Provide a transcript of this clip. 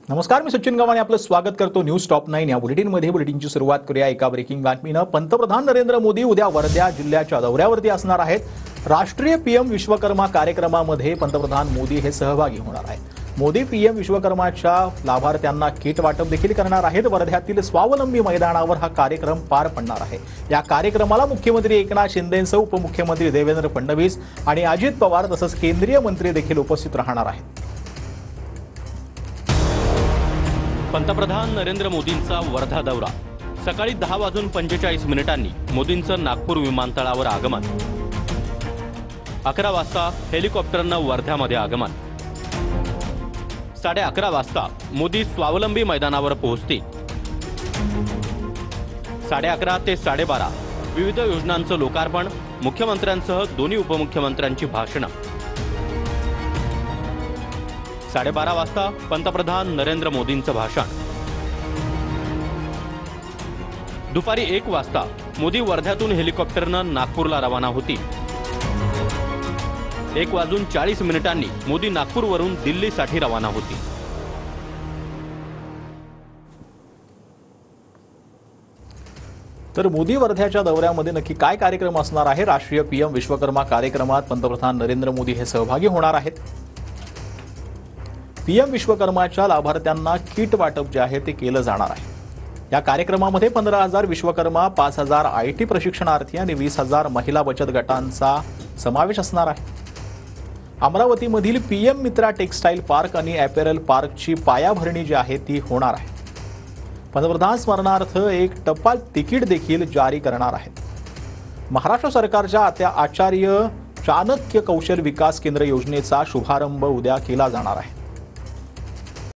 नमस्कार, मी सचिन गव्हाणे आपलं स्वागत करतो न्यूज टॉप 9 या बुलेटिनमध्ये। बुलेटिनची सुरुवात करूया एका ब्रेकिंग बातमीनं। पंतप्रधान नरेंद्र मोदी उद्या वर्धा जिल्ह्याच्या दौऱ्यावरती असणार आहेत। राष्ट्रीय पीएम विश्वकर्मा कार्यक्रमामध्ये पंतप्रधान मोदी हे सहभागी होणार आहेत। मोदी पीएम विश्वकर्माच्या लाभार्थ्यांना किट वाटप देखील करणार आहेत। वर्ध्यातील स्वावलंबी मैदानावर हा कार्यक्रम पार पडणार आहे। या कार्यक्रमाला मुख्यमंत्री एकनाथ शिंदेंसह उपमुख्यमंत्री देवेंद्र फडणवीस आणि अजित पवार तसंच केंद्रीय मंत्री देखील उपस्थित राहणार आहेत। पंतप्रधान नरेंद्र मोदींचा वर्धा दौरा। सकाळी 10:45 मोदींचं नागपूर विमानतळावर आगमन। 11 वाजता हेलिकॉप्टरनं वर्ध्यामध्ये आगमन। 11:30 वाजता मोदी स्वावलंबी मैदानावर पोहोचतील। 11:30 ते 12:30 विविध योजनांचं लोकार्पण, मुख्यमंत्र्यांसह दोन्ही उपमुख्यमंत्र्यांची भाषणं। 12:30 वाजता पंतप्रधान नरेंद्र मोदींचं भाषण। दुपारी 1 वाजता मोदी वर्ध्यातून हेलिकॉप्टरनं नागपूरला रवाना होतील। 1:40 मोदी नागपूरवरून दिल्लीसाठी रवाना होतील। तर मोदी वर्ध्याच्या दौऱ्यामध्ये नक्की काय कार्यक्रम असणार आहे? राष्ट्रीय पीएम विश्वकर्मा कार्यक्रमात पंतप्रधान नरेंद्र मोदी हे सहभागी होणार आहेत। पीएम विश्वकर्माच्या लाभार्थ्यांना किट वाटप जे आहे ते केलं जाणार आहे। या कार्यक्रमामध्ये 15,000 विश्वकर्मा, 5,000 IT प्रशिक्षणार्थी आणि 20,000 महिला बचत गटांचा समावेश असणार आहे। अमरावतीमधील पीएम मित्रा टेक्सटाईल पार्क आणि ॲपेरल पार्कची पायाभरणी जी आहे ती होणार आहे। पंतप्रधान स्मरणार्थ एक टपाल तिकीट देखील जारी करणार आहेत। महाराष्ट्र सरकारच्या आचार्य चाणक्य कौशल विकास केंद्र योजनेचा शुभारंभ उद्या केला जाणार आहे।